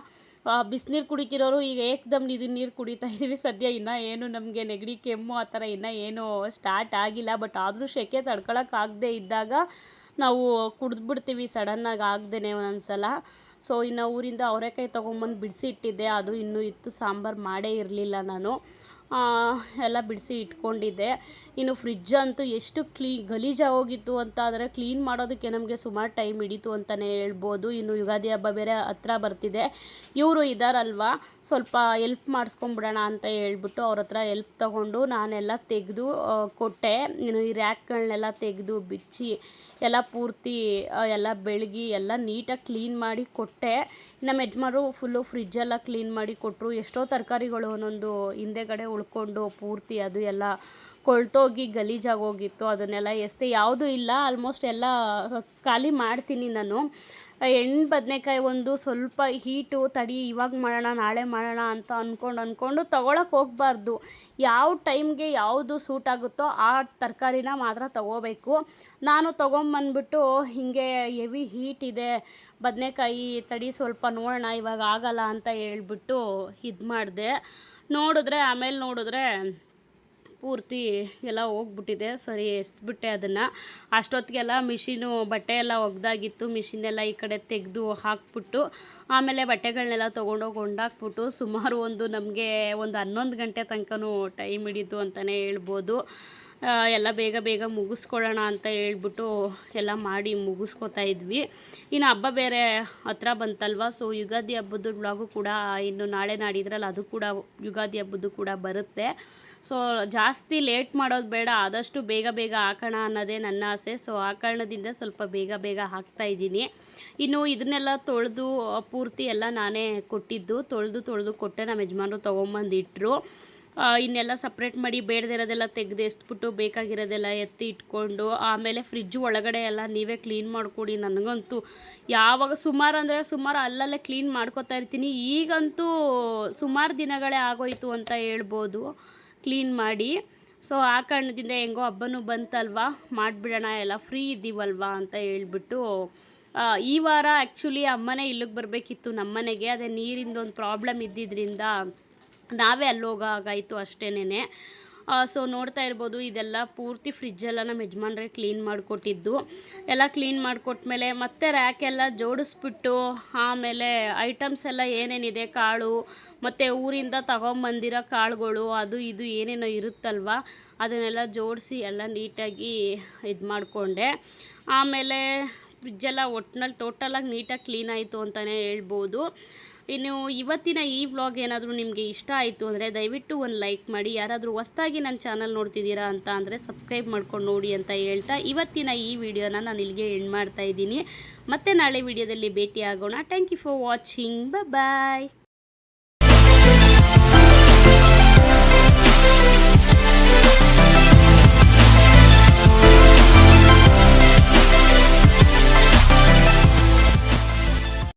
ಬಿಸಿನೀರು ಕುಡಿತಿರೋರು ಈಗ ಏಕದಮ್ ಇದು ನೀರು ಕುಡಿತಾ ಇದ್ದೀವಿ. ಸದ್ಯ ಇನ್ನೂ ಏನು ನಮಗೆ ನೆಗಡಿ ಕೆಮ್ಮು ಆ ಥರ ಇನ್ನೂ ಏನೂ ಸ್ಟಾರ್ಟ್ ಆಗಿಲ್ಲ. ಬಟ್ ಆದರೂ ಸೆಕೆ ತಡ್ಕೊಳಕ್ಕಾಗದೇ ಇದ್ದಾಗ ನಾವು ಕುಡಿದ್ಬಿಡ್ತೀವಿ ಸಡನ್ನಾಗಿ ಆಗದೇ ಒಂದೊಂದು ಸಲ. ಸೊ ಇನ್ನು ಊರಿಂದ ಅವರೆಕಾಯಿ ತೊಗೊಂಬಂದು ಬಿಡಿಸಿ ಇಟ್ಟಿದ್ದೆ. ಅದು ಇನ್ನೂ ಇತ್ತು, ಸಾಂಬಾರು ಮಾಡೇ ಇರಲಿಲ್ಲ ನಾನು. ಎಲ್ಲ ಬಿಡಿಸಿ ಇಟ್ಕೊಂಡಿದ್ದೆ. ಇನ್ನು ಫ್ರಿಡ್ಜ್ ಅಂತೂ ಎಷ್ಟು ಗಲೀಜಾಗೋಗಿತ್ತು ಅಂತ ಅಂದರೆ ಕ್ಲೀನ್ ಮಾಡೋದಕ್ಕೆ ನಮಗೆ ಸುಮಾರು ಟೈಮ್ ಹಿಡಿತು ಅಂತಲೇ ಹೇಳ್ಬೋದು. ಇನ್ನು ಯುಗಾದಿ ಹಬ್ಬ ಬೇರೆ ಹತ್ರ ಬರ್ತಿದೆ. ಇವರು ಇದ್ದಾರಲ್ವ, ಸ್ವಲ್ಪ ಎಲ್ಪ್ ಮಾಡಿಸ್ಕೊಂಬಿಡೋಣ ಅಂತ ಹೇಳ್ಬಿಟ್ಟು ಅವ್ರ ಹತ್ರ ಎಲ್ಪ್ ತೊಗೊಂಡು ನಾನೆಲ್ಲ ತೆಗೆದು ಕೊಟ್ಟೆ. ಇನ್ನು ಈ ರ್ಯಾಕ್ಗಳನ್ನೆಲ್ಲ ತೆಗೆದು ಬಿಚ್ಚಿ ಎಲ್ಲ ಪೂರ್ತಿ ಎಲ್ಲ ಬೆಳಗಿ ಎಲ್ಲ ನೀಟಾಗಿ ಕ್ಲೀನ್ ಮಾಡಿ ಕೊಟ್ಟೆ. ನಮ್ಮ ಯಜಮಾನರು ಫುಲ್ಲು ಫ್ರಿಜ್ಜೆಲ್ಲ ಕ್ಲೀನ್ ಮಾಡಿ ಕೊಟ್ಟರು. ಎಷ್ಟೋ ತರಕಾರಿಗಳು ಒಂದೊಂದು ಹಿಂದೆಗಡೆ ಉಳ್ಕೊಂಡು ಪೂರ್ತಿ ಅದು ಎಲ್ಲ ಕೊಳ್ತೋಗಿ ಗಲೀಜಾಗೋಗಿತ್ತು. ಅದನ್ನೆಲ್ಲ ಎಸ್ತೆ ಯಾವುದೂ ಇಲ್ಲ, ಆಲ್ಮೋಸ್ಟ್ ಎಲ್ಲ ಖಾಲಿ ಮಾಡ್ತೀನಿ ನಾನು. ಎಣ್ಣೆ ಬದನೆಕಾಯಿ ಒಂದು ಸ್ವಲ್ಪ ಹೀಟು ತಡಿ ಇವಾಗ ಮಾಡೋಣ ನಾಳೆ ಮಾಡೋಣ ಅಂತ ಅಂದ್ಕೊಂಡು ತೊಗೊಳಕ್ಕೆ ಹೋಗಬಾರ್ದು. ಯಾವ ಟೈಮ್ಗೆ ಯಾವುದು ಸೂಟ್ ಆಗುತ್ತೋ ಆ ತರಕಾರಿನ ಮಾತ್ರ ತೊಗೋಬೇಕು. ನಾನು ತೊಗೊಂಬಂದ್ಬಿಟ್ಟು ಹೀಗೆ ಹೆವಿ ಹೀಟ್ ಇದೆ ಬದನೆಕಾಯಿ, ತಡಿ ಸ್ವಲ್ಪ ನೋಡೋಣ ಇವಾಗ ಆಗಲ್ಲ ಅಂತ ಹೇಳ್ಬಿಟ್ಟು ಇದು ಮಾಡಿದೆ. ಆಮೇಲೆ ನೋಡಿದ್ರೆ ಪೂರ್ತಿ ಎಲ್ಲ ಹೋಗ್ಬಿಟ್ಟಿದೆ. ಸರಿ ಎಸ್ಬಿಟ್ಟೆ ಅದನ್ನು. ಅಷ್ಟೊತ್ತಿಗೆಲ್ಲ ಮಿಷಿನು ಬಟ್ಟೆ ಎಲ್ಲ ಒಗ್ದಾಗಿತ್ತು. ಮಿಷಿನೆಲ್ಲ ಈ ಕಡೆ ತೆಗೆದು ಹಾಕ್ಬಿಟ್ಟು ಆಮೇಲೆ ಬಟ್ಟೆಗಳನ್ನೆಲ್ಲ ತೊಗೊಂಡೋಗಿ ಒಣಗಾಕ್ಬಿಟ್ಟು ಸುಮಾರು ನಮಗೆ ಒಂದು 11 ಗಂಟೆ ತನಕನೂ ಟೈಮ್ ಹಿಡಿತು ಅಂತಲೇ ಹೇಳ್ಬೋದು. ಎಲ್ಲ ಬೇಗ ಮುಗಿಸ್ಕೊಳ್ಳೋಣ ಅಂತ ಹೇಳ್ಬಿಟ್ಟು ಎಲ್ಲ ಮಾಡಿ ಮುಗಿಸ್ಕೊತಾ ಇದ್ವಿ. ಇನ್ನು ಹಬ್ಬ ಬೇರೆ ಹತ್ರ ಬಂತಲ್ವ. ಸೊ ಯುಗಾದಿ ಹಬ್ಬದ ವ್ಲಾಗು ಕೂಡ ಇನ್ನು ನಾಳೆ ನಾಡಿದ್ರಲ್ಲಿ ಅದು ಕೂಡ ಯುಗಾದಿ ಹಬ್ಬದ್ದು ಕೂಡ ಬರುತ್ತೆ. ಸೊ ಜಾಸ್ತಿ ಲೇಟ್ ಮಾಡೋದು ಬೇಡ, ಆದಷ್ಟು ಬೇಗ ಹಾಕೋಣ ಅನ್ನೋದೇ ನನ್ನ ಆಸೆ. ಸೊ ಆ ಕಾರಣದಿಂದ ಸ್ವಲ್ಪ ಬೇಗ ಹಾಕ್ತಾಯಿದ್ದೀನಿ. ಇನ್ನು ಇದನ್ನೆಲ್ಲ ತೊಳೆದು ಪೂರ್ತಿ ಎಲ್ಲ ನಾನೇ ಕೊಟ್ಟಿದ್ದು. ತೊಳೆದು ಕೊಟ್ಟೆ. ನಮ್ಮ ಯಜಮಾನರು ತೊಗೊಂಬಂದಿಟ್ರು. ಇನ್ನೆಲ್ಲ ಸಪ್ರೇಟ್ ಮಾಡಿ ಬೇಡದಿರೋದೆಲ್ಲ ತೆಗೆದು ಎಸ್ಬಿಟ್ಟು ಬೇಕಾಗಿರೋದೆಲ್ಲ ಎತ್ತಿ ಇಟ್ಕೊಂಡು ಆಮೇಲೆ ಫ್ರಿಜ್ಜು ಒಳಗಡೆ ಎಲ್ಲ ನೀವೇ ಕ್ಲೀನ್ ಮಾಡಿಕೊಡಿ. ನನಗಂತೂ ಯಾವಾಗ ಸುಮಾರು ಅಲ್ಲಲ್ಲೇ ಕ್ಲೀನ್ ಮಾಡ್ಕೊತಾ ಇರ್ತೀನಿ. ಈಗಂತೂ ಸುಮಾರು ದಿನಗಳೇ ಆಗೋಯ್ತು ಅಂತ ಹೇಳ್ಬೋದು ಕ್ಲೀನ್ ಮಾಡಿ. ಸೊ ಆ ಕಾರಣದಿಂದ ಹೆಂಗೋ ಹಬ್ಬನೂ ಬಂತಲ್ವ, ಮಾಡಿಬಿಡೋಣ ಎಲ್ಲ ಫ್ರೀ ಇದ್ದೀವಲ್ವ ಅಂತ ಹೇಳ್ಬಿಟ್ಟು ಈ ವಾರ ಆ್ಯಕ್ಚುಲಿ ಅಮ್ಮನೇ ಇಲ್ಲಿಗೆ ಬರಬೇಕಿತ್ತು ನಮ್ಮನೆಗೆ. ಅದೇ ನೀರಿಂದೊಂದು ಪ್ರಾಬ್ಲಮ್ ಇದ್ದಿದ್ದರಿಂದ ನಾವೇ ಅಲ್ಲಿ ಹೋಗಾಗಾಯಿತು ಅಷ್ಟೇನೆ. ಸೊ ನೋಡ್ತಾ ಇರ್ಬೋದು ಇದೆಲ್ಲ ಪೂರ್ತಿ ಫ್ರಿಜ್ಜೆಲ್ಲ ನಮ್ಮ ಯಜಮಾನ್ರೆ ಕ್ಲೀನ್ ಮಾಡಿಕೊಟ್ಟಿದ್ದು. ಎಲ್ಲ ಕ್ಲೀನ್ ಮಾಡಿಕೊಟ್ಮೇಲೆ ಮತ್ತೆ ರ್ಯಾಕೆಲ್ಲ ಜೋಡಿಸ್ಬಿಟ್ಟು ಆಮೇಲೆ ಐಟಮ್ಸ್ ಎಲ್ಲ ಏನೇನಿದೆ ಕಾಳು ಮತ್ತು ಊರಿಂದ ತಗೊಂಬಂದಿರೋ ಕಾಳುಗಳು ಅದು ಇದು ಏನೇನೋ ಇರುತ್ತಲ್ವ ಅದನ್ನೆಲ್ಲ ಜೋಡಿಸಿ ಎಲ್ಲ ನೀಟಾಗಿ ಇದು ಮಾಡಿಕೊಂಡೆ. ಆಮೇಲೆ ಫ್ರಿಜ್ಜೆಲ್ಲ ಒಟ್ಟಿನಲ್ಲಿ ಟೋಟಲಾಗಿ ನೀಟಾಗಿ ಕ್ಲೀನ್ ಆಯಿತು ಅಂತಲೇ ಹೇಳ್ಬೋದು. ಇನ್ನು ಇವತ್ತಿನ ಈ ವ್ಲಾಗ್ ಏನಾದರೂ ನಿಮಗೆ ಇಷ್ಟ ಆಯಿತು ಅಂದರೆ ದಯವಿಟ್ಟು ಒಂದು ಲೈಕ್ ಮಾಡಿ. ಯಾರಾದರೂ ಹೊಸ್ದಾಗಿ ನನ್ನ ಚಾನಲ್ ನೋಡ್ತಿದ್ದೀರಾ ಅಂತ ಅಂದರೆ ಸಬ್ಸ್ಕ್ರೈಬ್ ಮಾಡ್ಕೊಂಡು ನೋಡಿ ಅಂತ ಹೇಳ್ತಾ ಇವತ್ತಿನ ಈ ವಿಡಿಯೋನ ನಾನು ಇಲ್ಲಿಗೆ ಎಂಡ್ ಮಾಡ್ತಾಯಿದ್ದೀನಿ. ಮತ್ತೆ ನಾಳೆ ವಿಡಿಯೋದಲ್ಲಿ ಭೇಟಿ ಆಗೋಣ. Thank you for watching. Bye.